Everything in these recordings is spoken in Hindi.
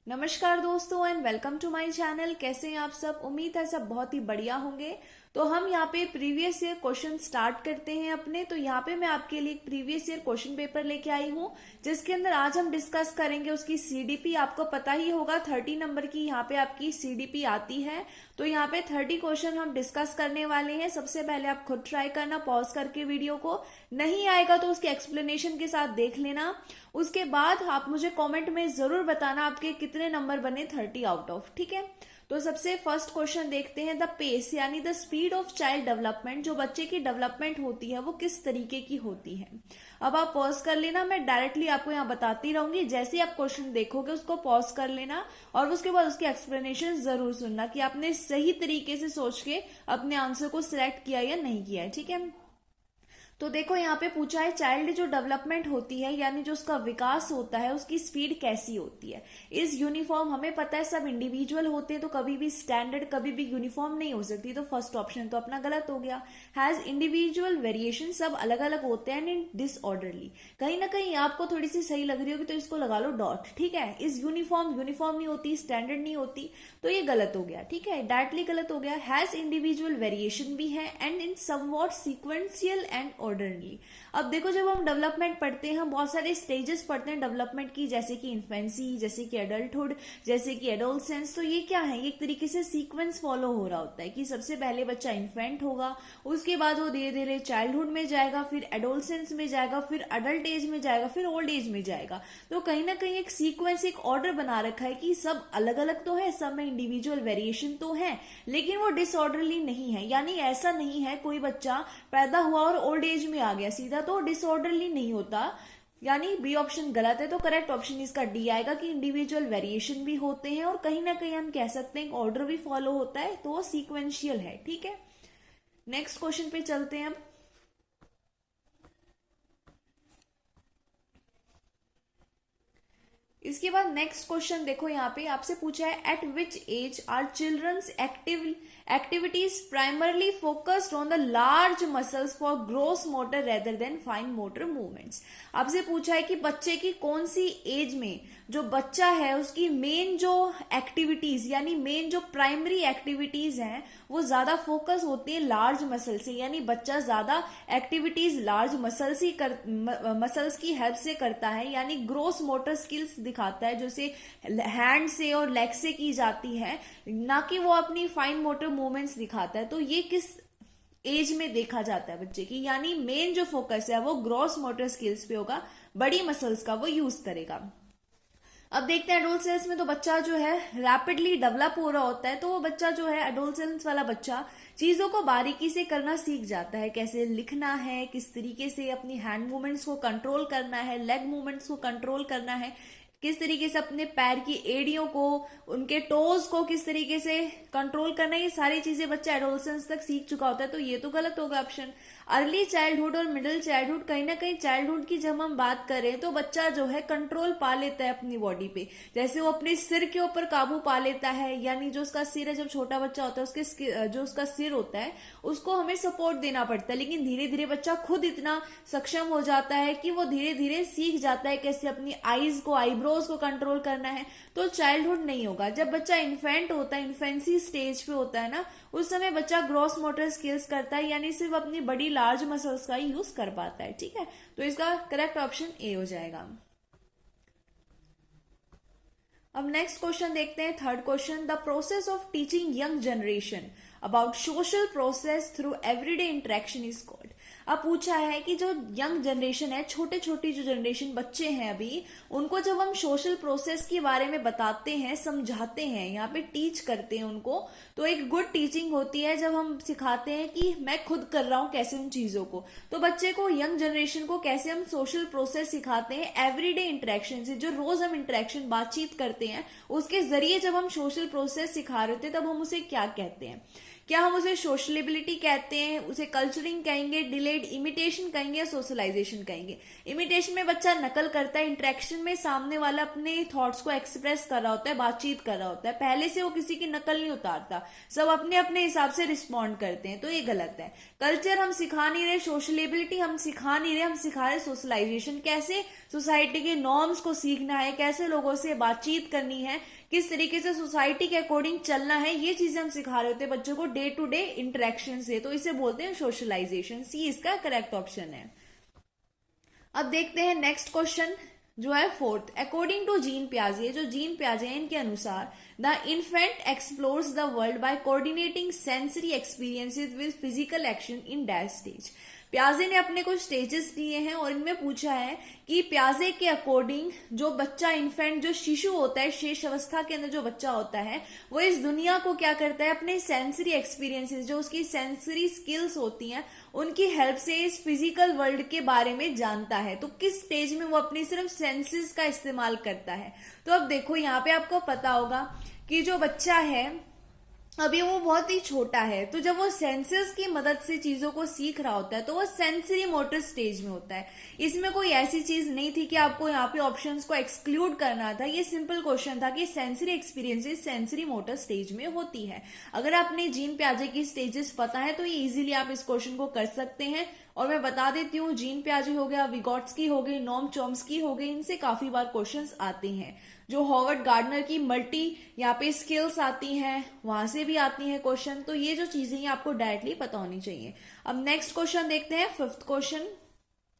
नमस्कार दोस्तों and welcome to my channel. कैसे हैं आप सब? उम्मीद है सब बहुत ही बढ़िया होंगे। तो हम यहाँ पे प्रीवियस ईयर क्वेश्चन स्टार्ट करते हैं अपने। तो यहाँ पे मैं आपके लिए एक प्रीवियस ईयर क्वेश्चन पेपर लेके आई हूँ जिसके अंदर आज हम डिस्कस करेंगे उसकी सीडीपी। आपको पता ही होगा 30 नंबर की यहाँ पे आपकी सीडीपी आती है। तो यहाँ पे 30 क्वेश्चन हम डिस्कस करने वाले हैं। सबसे पहले आप खुद ट्राई करना पॉज करके वीडियो को, नहीं आएगा तो उसके एक्सप्लेनेशन के साथ देख लेना। उसके बाद आप मुझे कमेंट में जरूर बताना आपके कितने नंबर बने 30 आउट ऑफ। ठीक है, तो सबसे फर्स्ट क्वेश्चन देखते हैं। द पेस यानी the speed of child development, जो बच्चे की डेवलपमेंट होती है वो किस तरीके की होती है। अब आप पॉज कर लेना, मैं डायरेक्टली आपको यहाँ बताती रहूंगी। जैसे ही आप क्वेश्चन देखोगे उसको पॉज कर लेना और उसके बाद उसके एक्सप्लेनेशन जरूर सुनना कि आपने सही तरीके से सोच के अपने आंसर को सिलेक्ट किया या नहीं किया है। ठीक है, तो देखो यहाँ पे पूछा है चाइल्ड जो डेवलपमेंट होती है यानी जो उसका विकास होता है उसकी स्पीड कैसी होती है। इस यूनिफॉर्म, हमें पता है सब इंडिविजुअल होते हैं तो कभी भी स्टैंडर्ड, कभी भी यूनिफॉर्म नहीं हो सकती। तो फर्स्ट ऑप्शन तो अपना गलत हो गया। हैज इंडिविजुअल वेरिएशन, सब अलग अलग होते हैं इन डिसऑर्डरली। कहीं ना कहीं आपको थोड़ी सी सही लग रही होगी तो इसको लगा लो डॉट। ठीक है, इस यूनिफॉर्म नहीं होती, स्टैंडर्ड नहीं होती, तो ये गलत हो गया। ठीक है, डायरेक्टली गलत हो गया। हैज इंडिविजुअल वेरिएशन भी है and in somewhat sequential and orderly. अब देखो जब हम डेवलपमेंट पढ़ते हैं हम बहुत सारे स्टेजेस पढ़ते हैं डेवलपमेंट की, जैसे कि इन्फेंसी, जैसे कि एडल्टहुड, जैसे कि एडोलसेंस। तो ये क्या है, ये एक तरीके से सीक्वेंस फॉलो हो रहा होता है कि सबसे पहले बच्चा इन्फेंट होगा, उसके बाद वो धीरे धीरे चाइल्डहुड में जाएगा, फिर एडोलसेंस में जाएगा, फिर अडल्ट एज में जाएगा, फिर ओल्ड एज में जाएगा। तो कहीं ना कहीं एक सीक्वेंस, एक ऑर्डर बना रखा है कि सब अलग अलग तो है, सब में इंडिविजुअल वेरिएशन तो है, लेकिन वो डिसऑर्डरली नहीं है। यानी ऐसा नहीं है कोई बच्चा पैदा हुआ और ओल्ड एज में आ गया सीधा, तो डिसऑर्डरली नहीं होता। यानी बी ऑप्शन गलत है। तो करेक्ट ऑप्शन इसका डी आएगा कि इंडिविजुअल वेरिएशन भी होते हैं और कहीं ना कहीं हम कह सकते हैं ऑर्डर भी फॉलो होता है, तो वो सीक्वेंशियल है। ठीक है, नेक्स्ट क्वेश्चन पे चलते हैं अब। इसके बाद नेक्स्ट क्वेश्चन देखो, यहाँ पे आपसे पूछा है at which age are childrens activities primarily focused on the large muscles for gross motor rather than fine motor movements. आपसे पूछा है कि बच्चे की कौन सी एज में जो बच्चा है उसकी मेन जो एक्टिविटीज यानी मेन जो प्राइमरी एक्टिविटीज हैं वो ज्यादा फोकस होती है लार्ज मसल से। यानी बच्चा ज्यादा एक्टिविटीज लार्ज मसल्स की हेल्प से करता है, यानी ग्रोस मोटर स्किल्स दिखाता है जो से हैंड से और लेग से की जाती है, ना कि वो अपनी फाइन मोटर मूवमेंट्स दिखाता है। तो ये किस एज में देखा जाता है बच्चे की, यानी मेन जो फोकस है वो ग्रॉस मोटर स्किल्स पे होगा, बड़ी मसल्स का वो यूज करेगा। अब देखते हैं एडोलसेंस में तो बच्चा जो है रैपिडली डेवलप हो रहा होता है। तो वो बच्चा जो है एडोलसेंस वाला बच्चा चीजों को बारीकी से करना सीख जाता है, कैसे लिखना है, किस तरीके से अपनी हैंड मूवमेंट्स को कंट्रोल करना है, लेग मूवमेंट्स को कंट्रोल करना है, किस तरीके से अपने पैर की एड़ियों को, उनके टोज को किस तरीके से कंट्रोल करना है, ये सारी चीजें बच्चा एडोलसेंस तक सीख चुका होता है। तो ये तो गलत होगा ऑप्शन। अर्ली चाइल्डहुड और मिडिल चाइल्डहुड, कहीं ना कहीं चाइल्डहुड की जब हम बात करें तो बच्चा जो है कंट्रोल पा लेता है अपनी बॉडी पे, जैसे वो अपने सिर के ऊपर काबू पा लेता है। यानी जो उसका सिर है, जब छोटा बच्चा होता है उसके जो उसका सिर होता है उसको हमें सपोर्ट देना पड़ता है, लेकिन धीरे धीरे बच्चा खुद इतना सक्षम हो जाता है कि वो धीरे धीरे सीख जाता है कैसे अपनी आईज को, आईब्रोज को कंट्रोल करना है। तो चाइल्डहुड नहीं होगा। जब बच्चा इन्फेंट होता है, इन्फेंसी स्टेज पे होता है ना, उस समय बच्चा ग्रॉस मोटर स्किल्स करता है, यानी सिर्फ अपनी बड़ी लार्ज मसल्स का ही यूज कर पाता है। ठीक है, तो इसका करेक्ट ऑप्शन ए हो जाएगा। अब नेक्स्ट क्वेश्चन देखते हैं, third question. The process of teaching young generation about social process through everyday interaction is called. अब पूछा है कि जो यंग जनरेशन है, छोटे छोटी जो जनरेशन बच्चे हैं अभी, उनको जब हम सोशल प्रोसेस के बारे में बताते हैं, समझाते हैं, यहाँ पे टीच करते हैं उनको, तो एक गुड टीचिंग होती है जब हम सिखाते हैं कि मैं खुद कर रहा हूं कैसे उन चीजों को। तो बच्चे को, यंग जनरेशन को कैसे हम सोशल प्रोसेस सिखाते हैं, एवरीडे इंटरेक्शन से, जो रोज हम इंटरेक्शन बातचीत करते हैं उसके जरिए जब हम सोशल प्रोसेस सिखा रहे होते हैं तब हम उसे क्या कहते हैं। क्या हम उसे सोशलेबिलिटी कहते हैं, उसे कल्चरिंग कहेंगे, डिलेड इमिटेशन कहेंगे या सोशलाइजेशन कहेंगे। इमिटेशन में बच्चा नकल करता है, इंटरेक्शन में सामने वाला अपने थॉट्स को एक्सप्रेस कर रहा होता है, बातचीत कर रहा होता है, पहले से वो किसी की नकल नहीं उतारता, सब अपने अपने हिसाब से रिस्पॉन्ड करते हैं, तो ये गलत है। कल्चर हम सिखा नहीं रहे, सोशलेबिलिटी हम सिखा नहीं रहे, हम सिखा रहे सोशलाइजेशन। कैसे? सोसाइटी के नॉर्म्स को सीखना है, कैसे लोगों से बातचीत करनी है, किस तरीके से सोसाइटी के अकॉर्डिंग चलना है, ये चीजें हम सिखा रहे होते हैं बच्चों को डे टू डे इंटरेक्शन से। तो इसे बोलते हैं सोशलाइजेशन। सी इसका करेक्ट ऑप्शन है। अब देखते हैं नेक्स्ट क्वेश्चन जो है फोर्थ। अकॉर्डिंग टू जीन पियाजे, जो जीन पियाजे हैं इनके अनुसार the infant explores the world by coordinating sensory experiences with physical action in dash stage. पियाजे ने अपने कुछ स्टेजेस दिए हैं और इनमें पूछा है कि पियाजे के अकॉर्डिंग जो बच्चा इन्फेंट, जो शिशु होता है, शेष अवस्था के अंदर जो बच्चा होता है, वो इस दुनिया को क्या करता है, अपने सेंसरी एक्सपीरियंसेस, जो उसकी सेंसरी स्किल्स होती हैं, उनकी हेल्प से इस फिजिकल वर्ल्ड के बारे में जानता है। तो किस स्टेज में वो अपनी सिर्फ सेंसेस का इस्तेमाल करता है। तो अब देखो यहाँ पे आपको पता होगा कि जो बच्चा है अभी वो बहुत ही छोटा है, तो जब वो सेंसेस की मदद से चीजों को सीख रहा होता है तो वो सेंसरी मोटर स्टेज में होता है। इसमें कोई ऐसी चीज नहीं थी कि आपको यहाँ पे ऑप्शंस को एक्सक्लूड करना था। ये सिंपल क्वेश्चन था कि sensory experiences sensory motor stage में होती है। अगर आपने जीन पियाजे की स्टेजेस पता है तो ये इजीली आप इस क्वेश्चन को कर सकते हैं। और मैं बता देती हूँ, जीन पियाजे हो गया, विगोट्स्की हो गई, नोम चॉम्स्की हो गई, इनसे काफी बार क्वेश्चंस आते हैं। जो हॉवर्ड गार्डनर की मल्टी यहाँ पे स्किल्स आती हैं, वहां से भी आती हैं क्वेश्चन। तो ये जो चीजें हैं आपको डायरेक्टली पता होनी चाहिए। अब नेक्स्ट क्वेश्चन देखते हैं, फिफ्थ क्वेश्चन।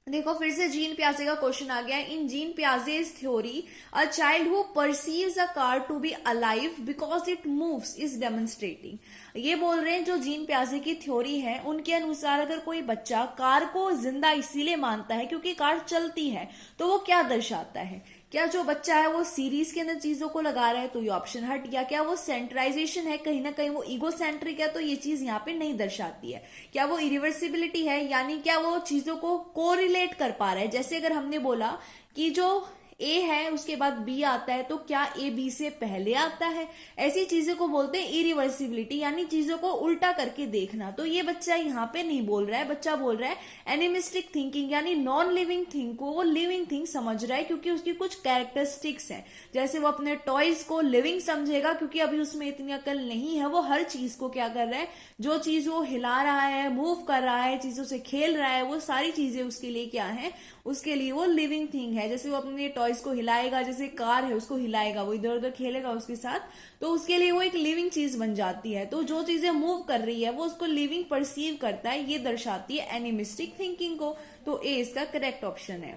देखो फिर से जीन पियाजे का क्वेश्चन आ गया। In Jean Piaget's theory a child who perceives a car to be alive because it moves is demonstrating. ये बोल रहे हैं जो जीन पियाजे की थ्योरी है उनके अनुसार अगर कोई बच्चा कार को जिंदा इसीलिए मानता है क्योंकि कार चलती है, तो वो क्या दर्शाता है? क्या जो बच्चा है वो सीरीज के अंदर चीजों को लगा रहा है, तो ये ऑप्शन हट गया। क्या वो सेंट्राइजेशन है, कहीं ना कहीं वो ईगो सेंट्रिक है, तो ये चीज यहाँ पे नहीं दर्शाती है। क्या वो इरिवर्सिबिलिटी है, यानी क्या वो चीजों को कोरिलेट कर पा रहा है। जैसे अगर हमने बोला कि जो ए है उसके बाद बी आता है, तो क्या ए बी से पहले आता है, ऐसी चीजों को बोलते हैं इरिवर्सिबिलिटी, यानी चीजों को उल्टा करके देखना। तो ये बच्चा यहाँ पे नहीं बोल रहा है, बच्चा बोल रहा है एनिमिस्टिक थिंकिंग, यानी नॉन लिविंग थिंग को वो लिविंग थिंग समझ रहा है क्योंकि उसकी कुछ कैरेक्टरिस्टिक्स हैं। जैसे वो अपने टॉयज को लिविंग समझेगा क्योंकि अभी उसमें इतनी अकल नहीं है, वो हर चीज को क्या कर रहा है, जो चीज वो हिला रहा है, मूव कर रहा है, चीजों से खेल रहा है, वो सारी चीजें उसके लिए क्या है, उसके लिए वो लिविंग थिंग है। जैसे वो अपने टॉयज को हिलाएगा, जैसे कार है उसको हिलाएगा, वो इधर उधर खेलेगा उसके साथ, तो उसके लिए वो एक लिविंग चीज बन जाती है। तो जो चीजें मूव कर रही है वो उसको लिविंग परसीव करता है, ये दर्शाती है एनिमिस्टिक थिंकिंग को। तो ए इसका करेक्ट ऑप्शन है।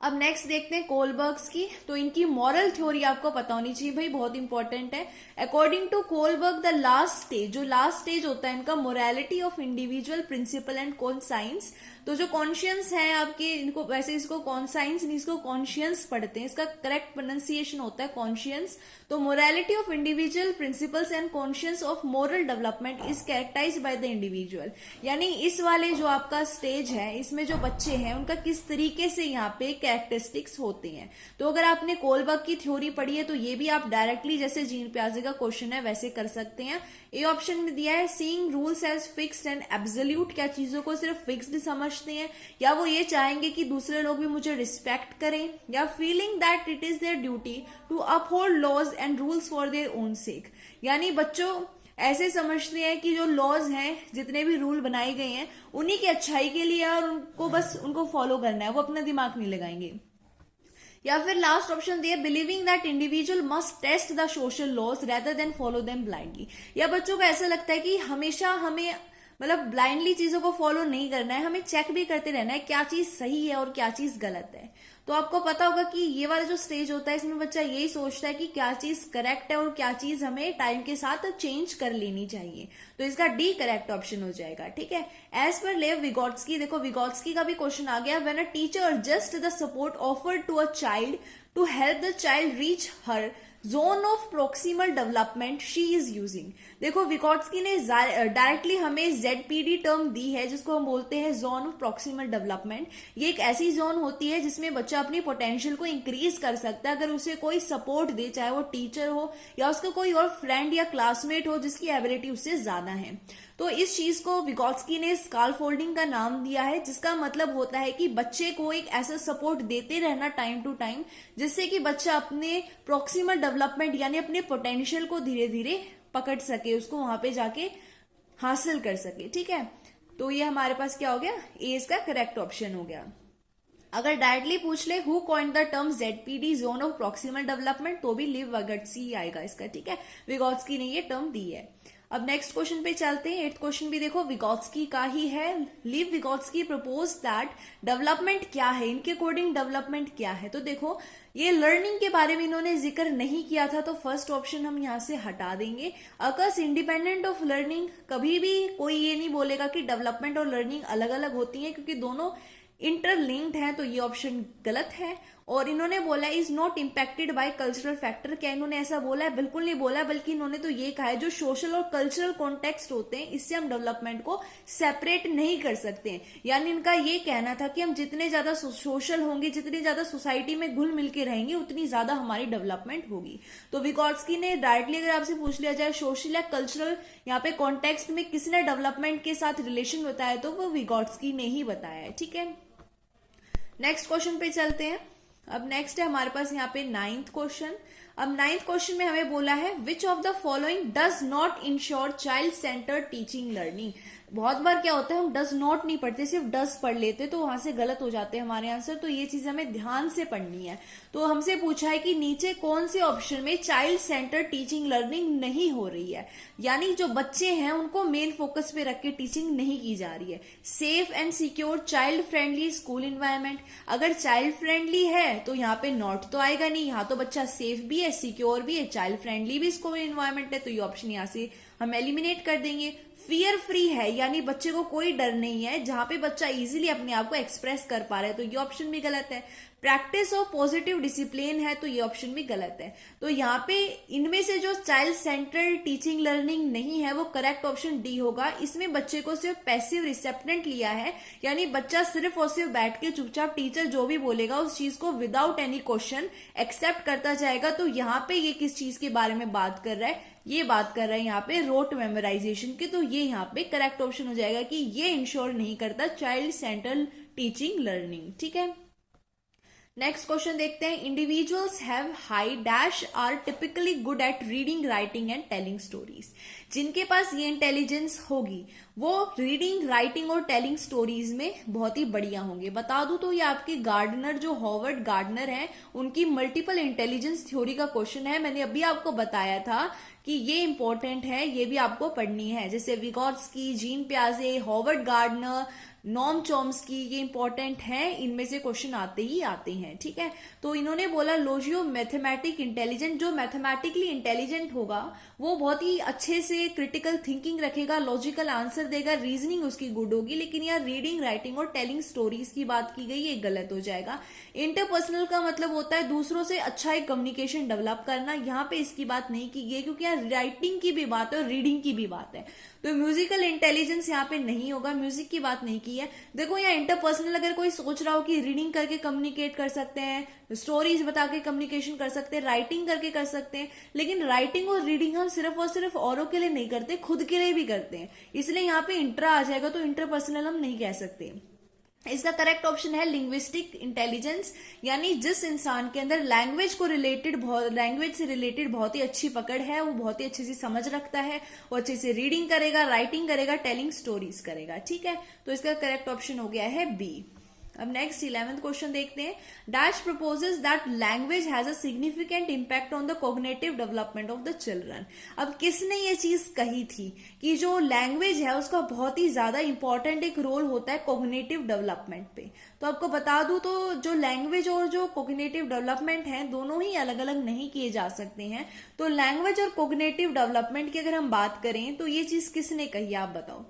अब नेक्स्ट देखते हैं कोलबर्ग्स की। तो इनकी मॉरल थ्योरी आपको पता होनी चाहिए भाई, बहुत इंपॉर्टेंट है। According to Kohlberg the last stage, जो लास्ट स्टेज होता है इनका, morality of individual principle and conscience. तो जो कॉन्शियंस है आपके, इनको वैसे इसको कॉन्साइंस नहीं, इसको कॉन्शियंस पढ़ते हैं, इसका करेक्ट प्रोनाउंसिएशन होता है कॉन्शियंस। तो morality of individual principles and conscience of moral development is characterized by the individual. यानी इस वाले जो आपका स्टेज है, इसमें जो बच्चे हैं उनका किस तरीके से यहाँ पे कैरेक्टरिस्टिक्स होते हैं। तो अगर आपने कोलबर्ग की थ्योरी पढ़ी है तो ये भी आप डायरेक्टली जैसे जीन पियाजे का क्वेश्चन है वैसे कर सकते हैं। ए ऑप्शन में दिया है seeing rules as fixed and absolute. क्या चीजों को सिर्फ फिक्स्ड समझते हैं, या वो ये चाहेंगे कि दूसरे लोग भी मुझे रिस्पेक्ट करें, या feeling that it is their duty to uphold laws and rules for their own sake. यानी बच्चों ऐसे समझते हैं कि जो लॉज हैं, जितने भी रूल बनाए गए हैं, उन्हीं की अच्छाई के लिए और उनको बस उनको फॉलो करना है, वो अपना दिमाग नहीं लगाएंगे। या फिर लास्ट ऑप्शन दिया believing that individual must test the social laws rather than follow them blindly. या बच्चों को ऐसा लगता है कि हमेशा हमें मतलब ब्लाइंडली चीजों को फॉलो नहीं करना है, हमें चेक भी करते रहना है क्या चीज सही है और क्या चीज गलत है। तो आपको पता होगा कि ये वाला जो स्टेज होता है इसमें बच्चा यही सोचता है कि क्या चीज करेक्ट है और क्या चीज हमें टाइम के साथ चेंज कर लेनी चाहिए। तो इसका डी करेक्ट ऑप्शन हो जाएगा। ठीक है। एज पर लेव विगोट्स्की, देखो विगोट्स्की का भी क्वेश्चन आ गया। When a teacher just the support offered to a child to help the child reach her zone of proximal development she is using. देखो विगोट्स्की ने डायरेक्टली हमें ZPD टर्म दी है जिसको हम बोलते हैं जोन ऑफ प्रोक्सिमल डेवलपमेंट। ये एक ऐसी जोन होती है जिसमें बच्चा अपनी पोटेंशियल को इंक्रीज कर सकता है अगर उसे कोई सपोर्ट दे, चाहे वो टीचर हो या उसका कोई और फ्रेंड या क्लासमेट हो जिसकी एबिलिटी उससे ज्यादा है। तो इस चीज को विगोट्स्की ने स्कालफोल्डिंग का नाम दिया है, जिसका मतलब होता है कि बच्चे को एक ऐसा सपोर्ट देते रहना टाइम टू टाइम जिससे कि बच्चा अपने प्रोक्सिमल डेवलपमेंट यानी अपने पोटेंशियल को धीरे धीरे पकड़ सके, उसको वहां पे जाके हासिल कर सके। ठीक है। तो ये हमारे पास क्या हो गया, ए इसका करेक्ट ऑप्शन हो गया। अगर डायरेक्टली पूछ ले who coined the term ZPD zone of proximal development तो भी लिव विगोट्स्की आएगा इसका, ठीक है, विगोट्स्की ने ये टर्म दी है। अब नेक्स्ट क्वेश्चन पे चलते हैं। 8th क्वेश्चन भी देखो विगोट्स्की का ही है। लिव विगोट्स्की प्रपोज दैट डेवलपमेंट क्या है, इनके अकॉर्डिंग डेवलपमेंट क्या है। तो देखो ये लर्निंग के बारे में इन्होंने जिक्र नहीं किया था, तो फर्स्ट ऑप्शन हम यहां से हटा देंगे। अकर्स इंडिपेंडेंट ऑफ लर्निंग, कभी भी कोई ये नहीं बोलेगा कि डेवलपमेंट और लर्निंग अलग अलग होती है, क्योंकि दोनों इंटरलिंक्ड है, तो ये ऑप्शन गलत है। और इन्होंने बोला is not impacted by cultural factor, क्या इन्होंने ऐसा बोला है? बिल्कुल नहीं बोला है, बल्कि इन्होंने तो ये कहा है जो सोशल और कल्चरल कॉन्टेक्स्ट होते हैं इससे हम डेवलपमेंट को सेपरेट नहीं कर सकते हैं। यानी इनका ये कहना था कि हम जितने ज्यादा सोशल होंगे, जितनी ज्यादा सोसाइटी में घुल मिल के रहेंगे, उतनी ज्यादा हमारी डेवलपमेंट होगी। तो विगोट्स्की ने डायरेक्टली अगर आपसे पूछ लिया जाए सोशल या कल्चरल यहाँ पे कॉन्टेक्स्ट में किसने डेवलपमेंट के साथ रिलेशन बताया, तो वो विगोट्स्की ने ही बताया है, ठीक है। नेक्स्ट क्वेश्चन पे चलते हैं। अब नेक्स्ट है हमारे पास यहाँ पे 9th क्वेश्चन। अब 9th क्वेश्चन में हमें बोला है which of the following does not ensure child centred teaching learning. बहुत बार क्या होता है हम डज नॉट नहीं पढ़ते, सिर्फ डज पढ़ लेते, तो वहां से गलत हो जाते हैं हमारे आंसर। तो ये चीज हमें ध्यान से पढ़नी है। तो हमसे पूछा है कि नीचे कौन से ऑप्शन में चाइल्ड सेंटर्ड टीचिंग लर्निंग नहीं हो रही है, यानी जो बच्चे हैं उनको मेन फोकस पे रख के टीचिंग नहीं की जा रही है। Safe and secure child friendly school environment, अगर चाइल्ड फ्रेंडली है तो यहाँ पे नॉट तो आएगा नहीं, यहाँ तो बच्चा सेफ भी है, सिक्योर भी है, चाइल्ड फ्रेंडली भी स्कूल इन्वायरमेंट है, तो ये ऑप्शन यहाँ से हम एलिमिनेट कर देंगे। फियर फ्री है, यानी बच्चे को कोई डर नहीं है, जहां पे बच्चा इजीली अपने आप को एक्सप्रेस कर पा रहा है, तो ये ऑप्शन भी गलत है। प्रैक्टिस ऑफ पॉजिटिव डिसिप्लिन है, तो ये ऑप्शन भी गलत है। तो यहाँ पे इनमें से जो चाइल्ड सेंटर्ड टीचिंग लर्निंग नहीं है वो करेक्ट ऑप्शन डी होगा। इसमें बच्चे को सिर्फ पैसिव रिसेप्टेंट लिया है, यानी बच्चा सिर्फ और सिर्फ बैठ के चुपचाप टीचर जो भी बोलेगा उस चीज को विदाउट एनी क्वेश्चन एक्सेप्ट करता जाएगा। तो यहाँ पे ये किस चीज के बारे में बात कर रहा है, ये बात कर रहा है यहाँ पे रोट मेमोराइजेशन की, तो ये यहाँ पे करेक्ट ऑप्शन हो जाएगा कि ये इंश्योर नहीं करता चाइल्ड सेंटर्ड टीचिंग लर्निंग, ठीक है। नेक्स्ट क्वेश्चन देखते हैं। Individuals have high dash are typically good at reading, writing and telling stories. जिनके पास ये इंटेलिजेंस होगी वो रीडिंग, राइटिंग और टेलिंग स्टोरीज में बहुत ही बढ़िया होंगे। बता दूं तो ये आपके गार्डनर जो हॉवर्ड गार्डनर हैं उनकी मल्टीपल इंटेलिजेंस थ्योरी का क्वेश्चन है। मैंने अभी आपको बताया था कि ये इंपॉर्टेंट है, ये भी आपको पढ़नी है। जैसे विगोट्स्की, जीन पियाजे, हॉवर्ड गार्डनर, नॉम चॉम्स्की, ये इंपॉर्टेंट है, इनमें से क्वेश्चन आते ही आते हैं, ठीक है। तो इन्होंने बोला लोजियो मैथमेटिक इंटेलिजेंट, जो मैथमेटिकली इंटेलिजेंट होगा वो बहुत ही अच्छे से क्रिटिकल थिंकिंग रखेगा, लॉजिकल आंसर देगा, रीजनिंग उसकी गुड होगी। लेकिन यार रीडिंग, राइटिंग और टेलिंग स्टोरीज की बात की गई, ये गलत हो जाएगा। इंटरपर्सनल का मतलब होता है दूसरों से अच्छा एक कम्युनिकेशन डेवलप करना, यहाँ पे इसकी बात नहीं की गई, क्योंकि यहाँ राइटिंग की भी बात है और रीडिंग की भी बात है। तो म्यूजिकल इंटेलिजेंस यहाँ पे नहीं होगा, म्यूजिक की बात नहीं की है। देखो यहाँ इंटरपर्सनल अगर कोई सोच रहा हो कि रीडिंग करके कम्युनिकेट कर सकते हैं, स्टोरीज बता के कम्युनिकेशन कर सकते हैं, राइटिंग करके कर सकते हैं, लेकिन राइटिंग और रीडिंग हम सिर्फ और सिर्फ औरों के लिए नहीं करते, खुद के लिए भी करते हैं। इसलिए यहाँ पे इंट्रा आ जाएगा, तो इंटरपर्सनल हम नहीं कह सकते। इसका करेक्ट ऑप्शन है लिंग्विस्टिक इंटेलिजेंस, यानी जिस इंसान के अंदर लैंग्वेज से रिलेटेड बहुत ही अच्छी पकड़ है, वो बहुत ही अच्छे से समझ रखता है, वो अच्छे से रीडिंग करेगा, राइटिंग करेगा, टेलिंग स्टोरीज करेगा, ठीक है। तो इसका करेक्ट ऑप्शन हो गया है बी। अब नेक्स्ट 11th क्वेश्चन देखते हैं। Dash proposes that language has a significant impact on the cognitive development of the children. अब किसने ये चीज कही थी कि जो लैंग्वेज है उसका बहुत ही ज्यादा इंपॉर्टेंट एक रोल होता है कॉग्निटिव डेवलपमेंट पे। तो आपको बता दूं तो जो लैंग्वेज और जो कॉग्निटिव डेवलपमेंट है दोनों ही अलग अलग नहीं किए जा सकते हैं। तो लैंग्वेज और कॉग्निटिव डेवलपमेंट की अगर हम बात करें तो ये चीज किसने कही, आप बताओ।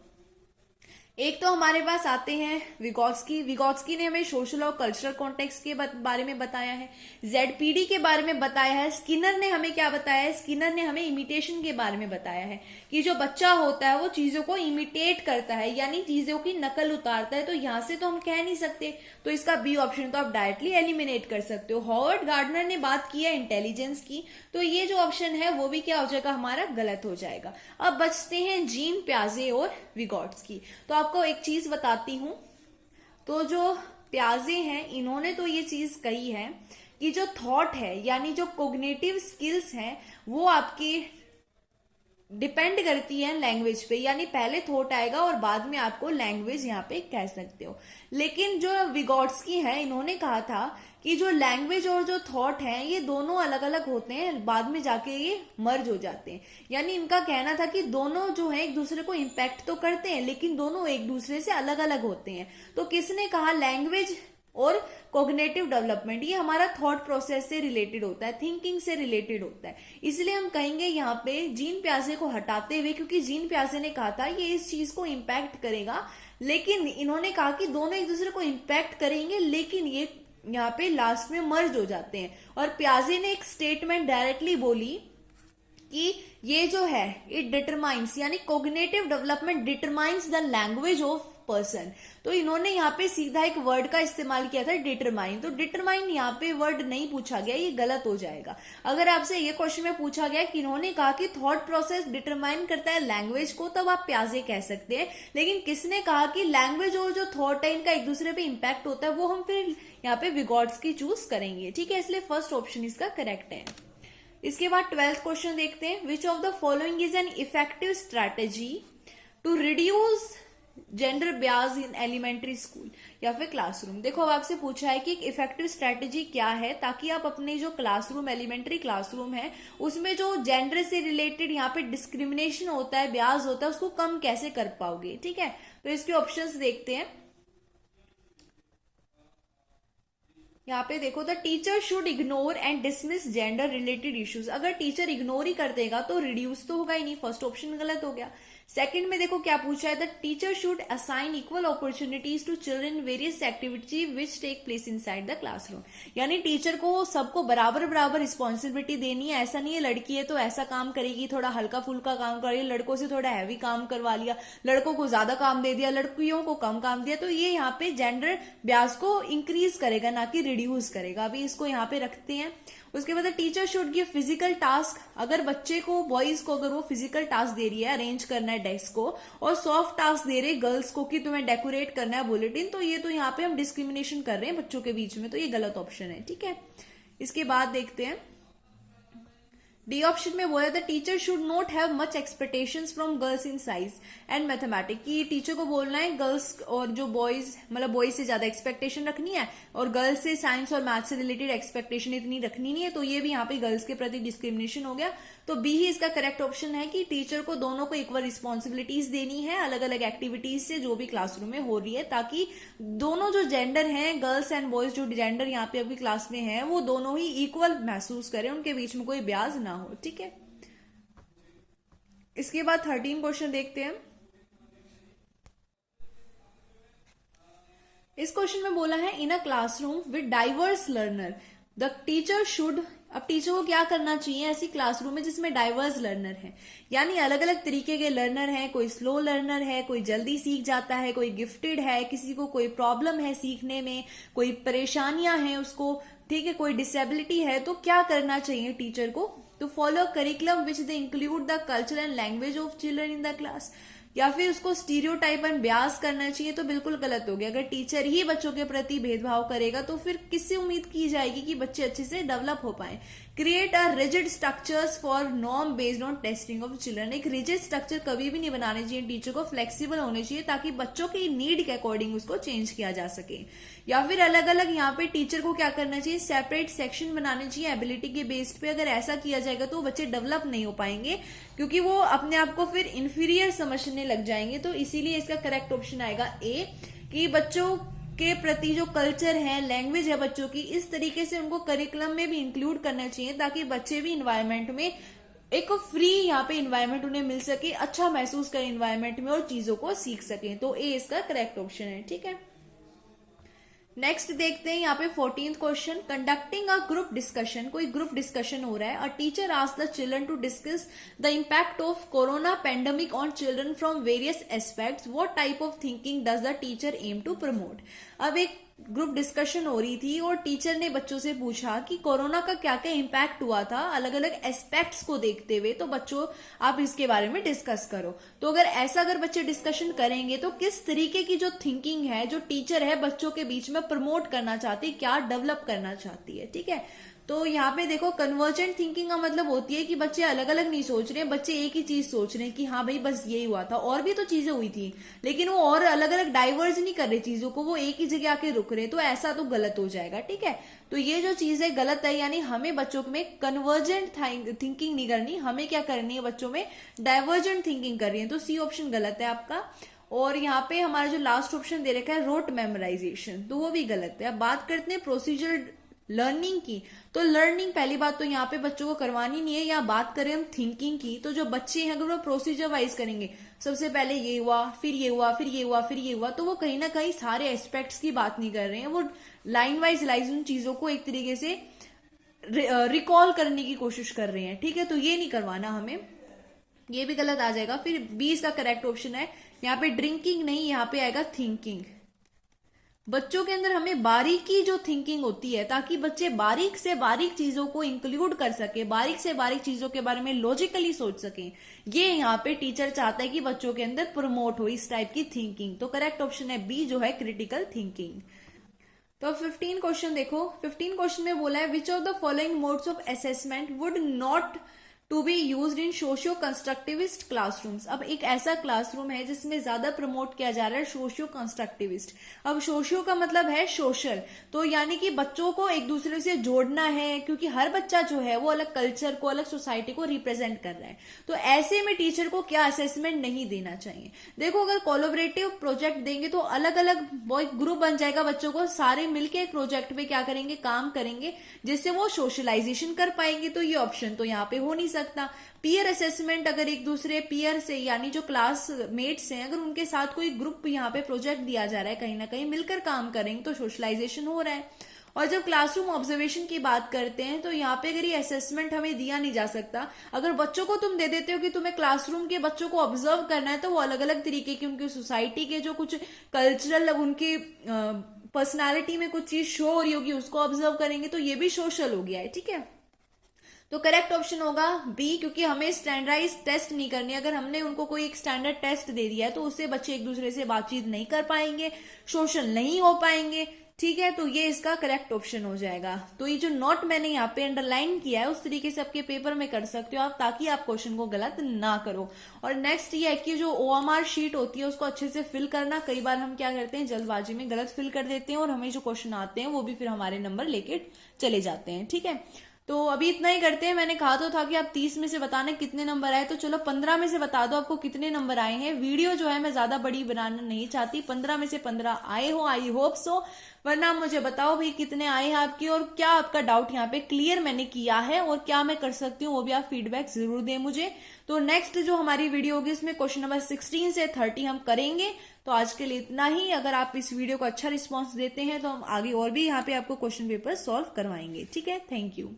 एक तो हमारे पास आते हैं विगोट्स्की ने हमें सोशल और कल्चरल कॉन्टेक्स्ट के बारे में बताया है, जेडपीडी के बारे में बताया है। स्किनर ने हमें क्या बताया है, स्किनर ने हमें इमिटेशन के बारे में बताया है कि जो बच्चा होता है वो चीजों को इमिटेट करता है, यानी चीजों की नकल उतारता है। तो यहां से तो हम कह नहीं सकते, तो इसका बी ऑप्शन तो आप डायरेक्टली एलिमिनेट कर सकते हो। हॉवर्ड गार्डनर ने बात की है इंटेलिजेंस की, तो ये जो ऑप्शन है वो भी क्या हो जाएगा, हमारा गलत हो जाएगा। अब बचते हैं जीन पियाजे और विगोट्स्की। तो आपको एक चीज बताती हूं, तो जो पियाजे हैं इन्होंने तो ये चीज कही है कि जो थॉट है यानी जो कोग्निटिव स्किल्स हैं वो आपकी डिपेंड करती है लैंग्वेज पे, यानी पहले थॉट आएगा और बाद में आपको लैंग्वेज यहाँ पे कह सकते हो। लेकिन जो विगोट्स्की है, इन्होंने कहा था कि जो लैंग्वेज और जो थॉट है ये दोनों अलग अलग होते हैं, बाद में जाके ये मर्ज हो जाते हैं। यानी इनका कहना था कि दोनों जो है एक दूसरे को इम्पैक्ट तो करते हैं लेकिन दोनों एक दूसरे से अलग अलग होते हैं। तो किसने कहा लैंग्वेज और कॉग्निटिव डेवलपमेंट ये हमारा थॉट प्रोसेस से रिलेटेड होता है, थिंकिंग से रिलेटेड होता है। इसलिए हम कहेंगे यहाँ पे जीन प्याजे को हटाते हुए, क्योंकि जीन प्याजे ने कहा था ये इस चीज को इम्पैक्ट करेगा, लेकिन इन्होंने कहा कि दोनों एक दूसरे को इम्पैक्ट करेंगे लेकिन ये यहाँ पे लास्ट में मर्ज हो जाते हैं। और प्याजे ने एक स्टेटमेंट डायरेक्टली बोली कि ये जो है इट डिटरमाइंस, यानी cognitive development determines the language of person. तो इन्होंने यहाँ पे सीधा एक वर्ड का इस्तेमाल किया था डिटरमाइन। तो डिटरमाइन यहाँ पे वर्ड नहीं पूछा गया, ये गलत हो जाएगा। अगर आपसे ये क्वेश्चन में पूछा गया कि इन्होंने कहा कि थॉट प्रोसेस डिटरमाइन करता है लैंग्वेज को, तब आप प्याजे कह सकते हैं। लेकिन किसने कहा कि लैंग्वेज और जो थॉट है इनका एक दूसरे पे इम्पैक्ट होता है, वो हम फिर यहाँ पे विगोट्स्की चूज करेंगे। ठीक है, इसलिए फर्स्ट ऑप्शन इसका करेक्ट है। इसके बाद 12th क्वेश्चन देखते हैं। Which of the following is an effective strategy to reduce gender bias in elementary school या फिर क्लासरूम। देखो अब आपसे पूछा है कि एक इफेक्टिव स्ट्रैटेजी क्या है ताकि आप अपने जो क्लासरूम, एलिमेंट्री क्लासरूम है, उसमें जो जेंडर से रिलेटेड यहाँ पे डिस्क्रिमिनेशन होता है, ब्याज होता है, उसको कम कैसे कर पाओगे। ठीक है, तो इसके ऑप्शंस देखते हैं। यहाँ पे देखो, the teacher should ignore and dismiss gender related issues. अगर टीचर इग्नोर ही कर देगा तो रिड्यूस तो होगा ही नहीं, फर्स्ट ऑप्शन गलत हो गया। सेकंड में देखो क्या पूछा है, the teacher should assign equal opportunities to children various activity which take place inside the classroom. यानी टीचर को सबको बराबर बराबर रिस्पॉन्सिबिलिटी देनी है। ऐसा नहीं है लड़की है तो ऐसा काम करेगी, थोड़ा हल्का फुल्का काम करेगी, लड़कों से थोड़ा हैवी काम करवा लिया, लड़कों को ज्यादा काम दे दिया, लड़कियों को कम काम दिया। तो ये यहाँ पे जेंडर ब्याज को इंक्रीज करेगा, ना कि रिड्यूस करेगा। अभी इसको यहाँ पे रखते हैं। उसके बाद teacher should give physical task. अगर बच्चे को, बॉयज को अगर वो फिजिकल टास्क दे रही है, अरेंज करना है डेस्क को, और सॉफ्ट टास्क दे रहे गर्ल्स को कि तुम्हें डेकोरेट करना है बुलेटिन, तो ये तो यहाँ पे हम डिस्क्रिमिनेशन कर रहे हैं बच्चों के बीच में, तो ये गलत ऑप्शन है। ठीक है, इसके बाद देखते हैं डी ऑप्शन में बोला था teacher should not have much expectations from girls in science and mathematics. कि टीचर को बोलना है गर्ल्स और जो बॉयज, मतलब बॉयज से ज्यादा एक्सपेक्टेशन रखनी है और गर्ल्स से साइंस और मैथ से रिलेटेड एक्सपेक्टेशन इतनी रखनी नहीं है। तो ये भी यहाँ पे गर्ल्स के प्रति डिस्क्रिमिनेशन हो गया। तो बी ही इसका करेक्ट ऑप्शन है कि टीचर को दोनों को इक्वल रिस्पॉन्सिबिलिटीज देनी है अलग अलग एक्टिविटीज से जो भी क्लासरूम में हो रही है, ताकि दोनों जो जेंडर हैं, गर्ल्स एंड बॉयज जो जेंडर यहाँ पे अभी क्लास में है, वो दोनों ही इक्वल महसूस करें, उनके बीच में कोई ब्याज ना हो। ठीक है, इसके बाद 13 क्वेश्चन देखते हैं। इस क्वेश्चन में बोला है in a classroom with diverse learner the teacher should. अब टीचर को क्या करना चाहिए ऐसी क्लासरूम में जिसमें डाइवर्स लर्नर है, यानी अलग अलग तरीके के लर्नर हैं। कोई स्लो लर्नर है, कोई जल्दी सीख जाता है, कोई गिफ्टेड है, किसी को कोई प्रॉब्लम है सीखने में, कोई परेशानियां हैं उसको, ठीक है, कोई डिसेबिलिटी है। तो क्या करना चाहिए टीचर को? To follow curriculum which they include the culture and language of children in the class, या फिर उसको स्टीरियोटाइप एंड ब्यास करना चाहिए। तो बिल्कुल गलत हो गया। अगर टीचर ही बच्चों के प्रति भेदभाव करेगा तो फिर किससे उम्मीद की जाएगी कि बच्चे अच्छे से डेवलप हो पाए। Create a rigid structures for norm based on testing of children. एक रिजिड स्ट्रक्चर कभी भी नहीं बनाने चाहिए, टीचर को फ्लेक्सिबल होने चाहिए ताकि बच्चों की नीड के अकॉर्डिंग उसको चेंज किया जा सके। या फिर अलग अलग यहाँ पे टीचर को क्या करना चाहिए, सेपरेट सेक्शन बनाने चाहिए एबिलिटी के बेस्ड पे। अगर ऐसा किया जाएगा तो बच्चे डेवलप नहीं हो पाएंगे, क्योंकि वो अपने आप को फिर इंफीरियर समझने लग जाएंगे। तो इसीलिए इसका करेक्ट ऑप्शन आएगा ए, कि बच्चों के प्रति जो कल्चर है, लैंग्वेज है बच्चों की, इस तरीके से उनको करिकुलम में भी इंक्लूड करना चाहिए ताकि बच्चे भी इन्वायरमेंट में एक फ्री यहाँ पे इन्वायरमेंट उन्हें मिल सके, अच्छा महसूस करें इन्वायरमेंट में और चीजों को सीख सकें। तो ए इसका करेक्ट ऑप्शन है। ठीक है, नेक्स्ट देखते हैं यहाँ पे 14th question. Conducting a group discussion, कोई ग्रुप डिस्कशन हो रहा है। A teacher asked the children to discuss the impact of corona pandemic on children from various aspects, what type of thinking does the teacher aim to promote. अब एक ग्रुप डिस्कशन हो रही थी और टीचर ने बच्चों से पूछा कि कोरोना का क्या क्या इम्पैक्ट हुआ था अलग अलग एस्पेक्ट्स को देखते हुए, तो बच्चों आप इसके बारे में डिस्कस करो। तो अगर बच्चे डिस्कशन करेंगे तो किस तरीके की जो थिंकिंग है जो टीचर है बच्चों के बीच में प्रमोट करना चाहती है, क्या डेवलप करना चाहती है। ठीक है, तो यहाँ पे देखो कन्वर्जेंट थिंकिंग का मतलब होती है कि बच्चे अलग अलग नहीं सोच रहे हैं, बच्चे एक ही चीज सोच रहे हैं कि हाँ भाई बस यही हुआ था, और भी तो चीजें हुई थी, लेकिन वो और अलग अलग डाइवर्ज नहीं कर रहे चीजों को, वो एक ही जगह आके रुक रहे, तो ऐसा तो गलत हो जाएगा। ठीक है, तो ये जो चीज है गलत है, यानी हमें बच्चों में कन्वर्जेंट थिंकिंग नहीं करनी, हमें क्या करनी है, बच्चों में डाइवर्जेंट थिंकिंग करनी है। तो सी ऑप्शन गलत है आपका। और यहाँ पे हमारा जो लास्ट ऑप्शन दे रखा है रोट मेमोराइजेशन, तो वो भी गलत है। अब बात करते हैं प्रोसीजर लर्निंग की, तो लर्निंग पहली बात तो यहाँ पे बच्चों को करवानी नहीं है। या बात करें हम थिंकिंग की, तो जो बच्चे हैं अगर वो प्रोसीजर वाइज करेंगे, सबसे पहले ये हुआ, फिर ये हुआ, फिर ये हुआ, फिर ये हुआ, तो वो कहीं ना कहीं सारे एस्पेक्ट्स की बात नहीं कर रहे हैं, वो लाइन वाइज लाइज उन चीजों को एक तरीके से रिकॉल करने की कोशिश कर रहे हैं। ठीक है, तो ये नहीं करवाना हमें, ये भी गलत आ जाएगा। फिर 20 का करेक्ट ऑप्शन है यहाँ पे ड्रिंकिंग नहीं, यहाँ पे आएगा थिंकिंग। बच्चों के अंदर हमें बारीकी जो थिंकिंग होती है, ताकि बच्चे बारीक से बारीक चीजों को इंक्लूड कर सके, बारीक से बारीक चीजों के बारे में लॉजिकली सोच सकें, ये यहाँ पे टीचर चाहता है कि बच्चों के अंदर प्रमोट हो इस टाइप की थिंकिंग। तो करेक्ट ऑप्शन है बी, जो है क्रिटिकल थिंकिंग। तो 15 क्वेश्चन देखो, 15 क्वेश्चन में बोला है which of the following modes of assessment would not to be use in socio constructivist classrooms. अब एक ऐसा क्लासरूम है जिसमें ज्यादा प्रमोट किया जा रहा है सोशियो कंस्ट्रक्टिविस्ट। अब सोशियो का मतलब है सोशल, तो यानी कि बच्चों को एक दूसरे से जोड़ना है, क्योंकि हर बच्चा जो है वो अलग कल्चर को, अलग सोसाइटी को रिप्रेजेंट कर रहा है। तो ऐसे में टीचर को क्या असेसमेंट नहीं देना चाहिए। देखो, अगर कोलैबोरेटिव प्रोजेक्ट देंगे तो अलग अलग वो एक ग्रुप बन जाएगा, बच्चों को सारे मिलके एक प्रोजेक्ट पे क्या करेंगे, काम करेंगे, जिससे वो सोशलाइजेशन कर पाएंगे। तो ये ऑप्शन तो यहाँ पे हो नहीं सकता। पीयर असेसमेंट, अगर एक दूसरे पीयर से यानी जो क्लासमेट्स हैं, अगर उनके साथ कोई ग्रुप यहाँ पे प्रोजेक्ट दिया जा रहा है, कहीं ना कहीं मिलकर काम करेंगे तो सोशलाइजेशन हो रहा है। और जब क्लासरूम ऑब्जर्वेशन की बात करते हैं, तो यहाँ पे अगर ये असेसमेंट हमें दिया नहीं जा सकता। अगर बच्चों को तुम दे देते हो कि तुम्हें क्लासरूम के बच्चों को ऑब्जर्व करना है, तो वो अलग अलग तरीके की उनकी सोसाइटी के जो कुछ कल्चरल, उनकी पर्सनालिटी में कुछ चीज शो हो रही होगी, उसको ऑब्जर्व करेंगे, तो ये भी सोशल हो गया है। ठीक है, तो करेक्ट ऑप्शन होगा बी, क्योंकि हमें स्टैंडर्डाइज टेस्ट नहीं करनी। अगर हमने उनको कोई एक स्टैंडर्ड टेस्ट दे दिया है, तो उससे बच्चे एक दूसरे से बातचीत नहीं कर पाएंगे, सोशल नहीं हो पाएंगे। ठीक है, तो ये इसका करेक्ट ऑप्शन हो जाएगा। तो ये जो नोट मैंने यहाँ पे अंडरलाइन किया है, उस तरीके से आपके पेपर में कर सकते हो आप, ताकि आप क्वेश्चन को गलत ना करो। और नेक्स्ट ये है कि जो OMR शीट होती है उसको अच्छे से फिल करना। कई बार हम क्या करते हैं, जल्दबाजी में गलत फिल कर देते हैं, और हमें जो क्वेश्चन आते हैं वो भी फिर हमारे नंबर लेके चले जाते हैं। ठीक है, तो अभी इतना ही करते हैं। मैंने कहा तो था कि आप 30 में से बताने कितने नंबर आए, तो चलो 15 में से बता दो आपको कितने नंबर आए हैं। वीडियो जो है मैं ज्यादा बड़ी बनाना नहीं चाहती, 15 में से 15 आए हो, आई होप सो। वरना मुझे बताओ भाई कितने आए हैं आपकी, और क्या आपका डाउट यहाँ पे क्लियर मैंने किया है, और क्या मैं कर सकती हूँ वो भी आप फीडबैक जरूर दें मुझे। तो नेक्स्ट जो हमारी वीडियो होगी उसमें क्वेश्चन नंबर 16 से 30 हम करेंगे। तो आज के लिए इतना ही। अगर आप इस वीडियो को अच्छा रिस्पॉन्स देते हैं तो हम आगे और भी यहाँ पे आपको क्वेश्चन पेपर सॉल्व करवाएंगे। ठीक है, थैंक यू।